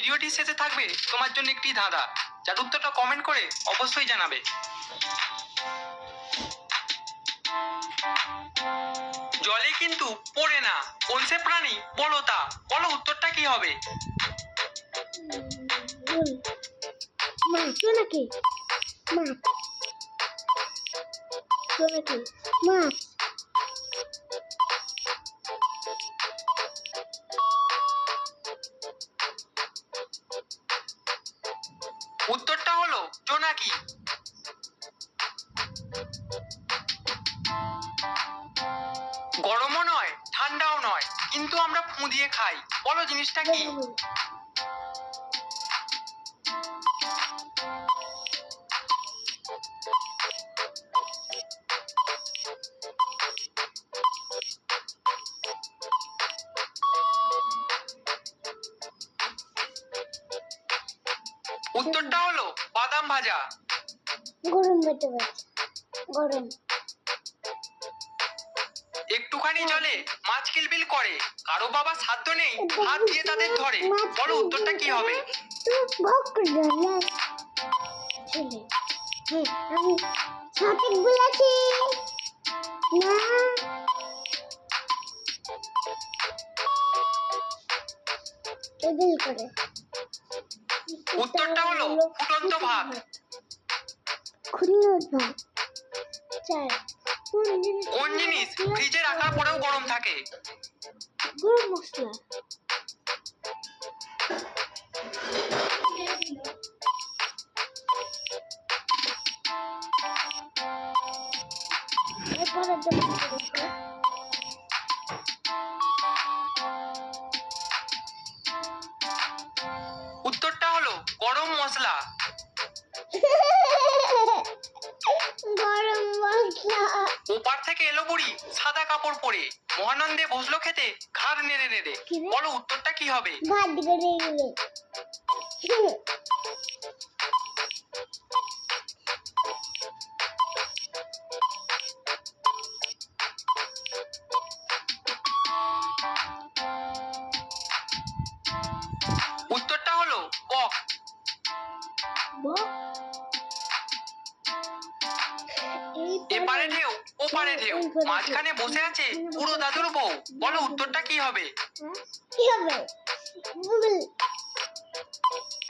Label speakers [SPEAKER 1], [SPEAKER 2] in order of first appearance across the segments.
[SPEAKER 1] ভিডিওটি শেষে থাকবে তোমার জন্য একটি ধাঁধা, যার উত্তরটা কমেন্ট করে অবশ্যই জানাবে। জলে কিন্তু পড়ে না, কোন সে প্রাণী বলো তা, বলো উত্তরটা কি হবে?
[SPEAKER 2] মাছ নাকি? মাছ নাকি? মাছ।
[SPEAKER 1] উত্তরটা হলো জোনাকি। গরমও নয় ঠান্ডাও নয়, কিন্তু আমরা ফু দিয়ে খাই, বলো জিনিসটা কি? উত্তরটা হলো বাদাম ভাজা।
[SPEAKER 2] গরম হতে পারছে, গরম।
[SPEAKER 1] একটুখানি জলে মাছ কিলবিল করে, কারো বাবা সাধ্য নেই হাত দিয়ে তাদের ধরে, বলো উত্তরটা কি হবে?
[SPEAKER 2] আমি সঠিক বলেছি না? করে
[SPEAKER 1] উত্তরটা হলো ফুটন্ত ভাত। কোন জিনিস ফ্রিজে রাখার পরেও গরম থাকে?
[SPEAKER 2] গরম মশলা।
[SPEAKER 1] উত্তরটা হলো গরম মশলা।
[SPEAKER 2] গরম মশলা।
[SPEAKER 1] ওপার থেকে এলো বুড়ি সাদা কাপড় পরে, মহানন্দে বসলো খেতে ঘাড় নেড়ে নেড়ে, বলো উত্তরটা কি হবে?
[SPEAKER 2] ভাত করে গেলে।
[SPEAKER 1] উত্তরটা হলো বক। এপারে ঢেউ ওপারে ঢেউ, মাঝখানে বসে আছে বুড়ো দাদুর বউ, বলো উত্তরটা কি হবে?
[SPEAKER 2] কি হবে? বল।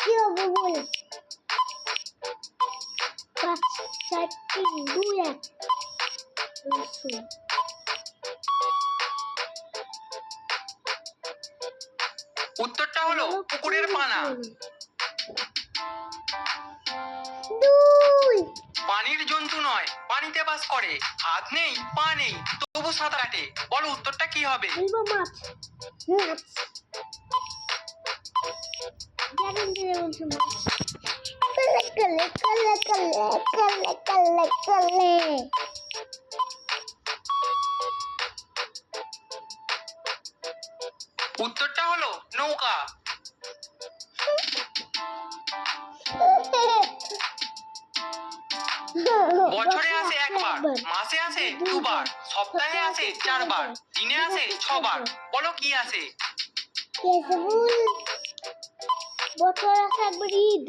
[SPEAKER 2] কি হবে বল? 5 4 3 2 1।
[SPEAKER 1] উত্তরটা হলো পুকুরের পানা। পানির জন্তু নয়, পানিতে বাস করে, হাত নেই পা নেই তবু সাঁতার কাটে, বলো উত্তরটা কি হবে?
[SPEAKER 2] মাছ। মাছ। জানেন যে বলছো মাছ। কলে কলে কলে কলে কলে কলে।
[SPEAKER 1] উত্তরটা হলো নৌকা। বছরে আসে একবার, মাসে আসে দুবার, সপ্তাহে আসে 4 বার, দিনে আসে 6 বার, বলো কি আসে?
[SPEAKER 2] বছর আসে একবার ঈদ।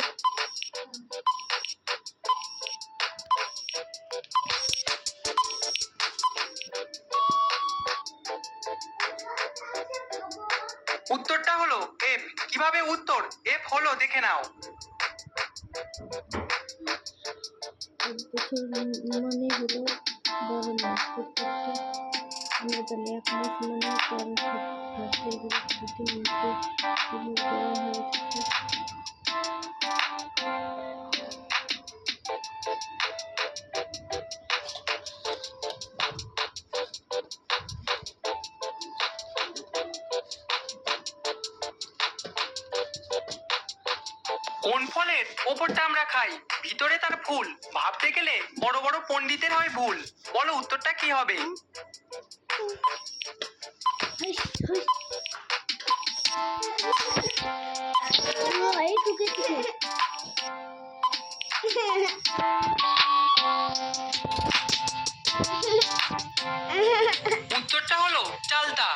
[SPEAKER 1] উত্তরটা হলো এফ। কিভাবে উত্তর এফ হলো দেখে নাও।
[SPEAKER 2] মানে হলো বড় মাছ করতে আমরা জানি এক মাস মানে
[SPEAKER 1] কোন ফলের ওপরটা আমরা খাই, ভিতরে তার ফুল, ভাবতে গেলে বড় বড় পণ্ডিতের হয় ভুল, বলো উত্তরটা কি হবে? উত্তরটা হলো চালতা।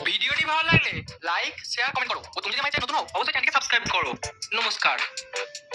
[SPEAKER 1] ভিডিওটি ভালো লাগলে লাইক লাইক শেয়ার কমেন্ট করো। ও তুমি যদি আমার চ্যানেল নতুন হও অবশ্যই চ্যানেলকে সাবস্ক্রাইব করো। নমস্কার।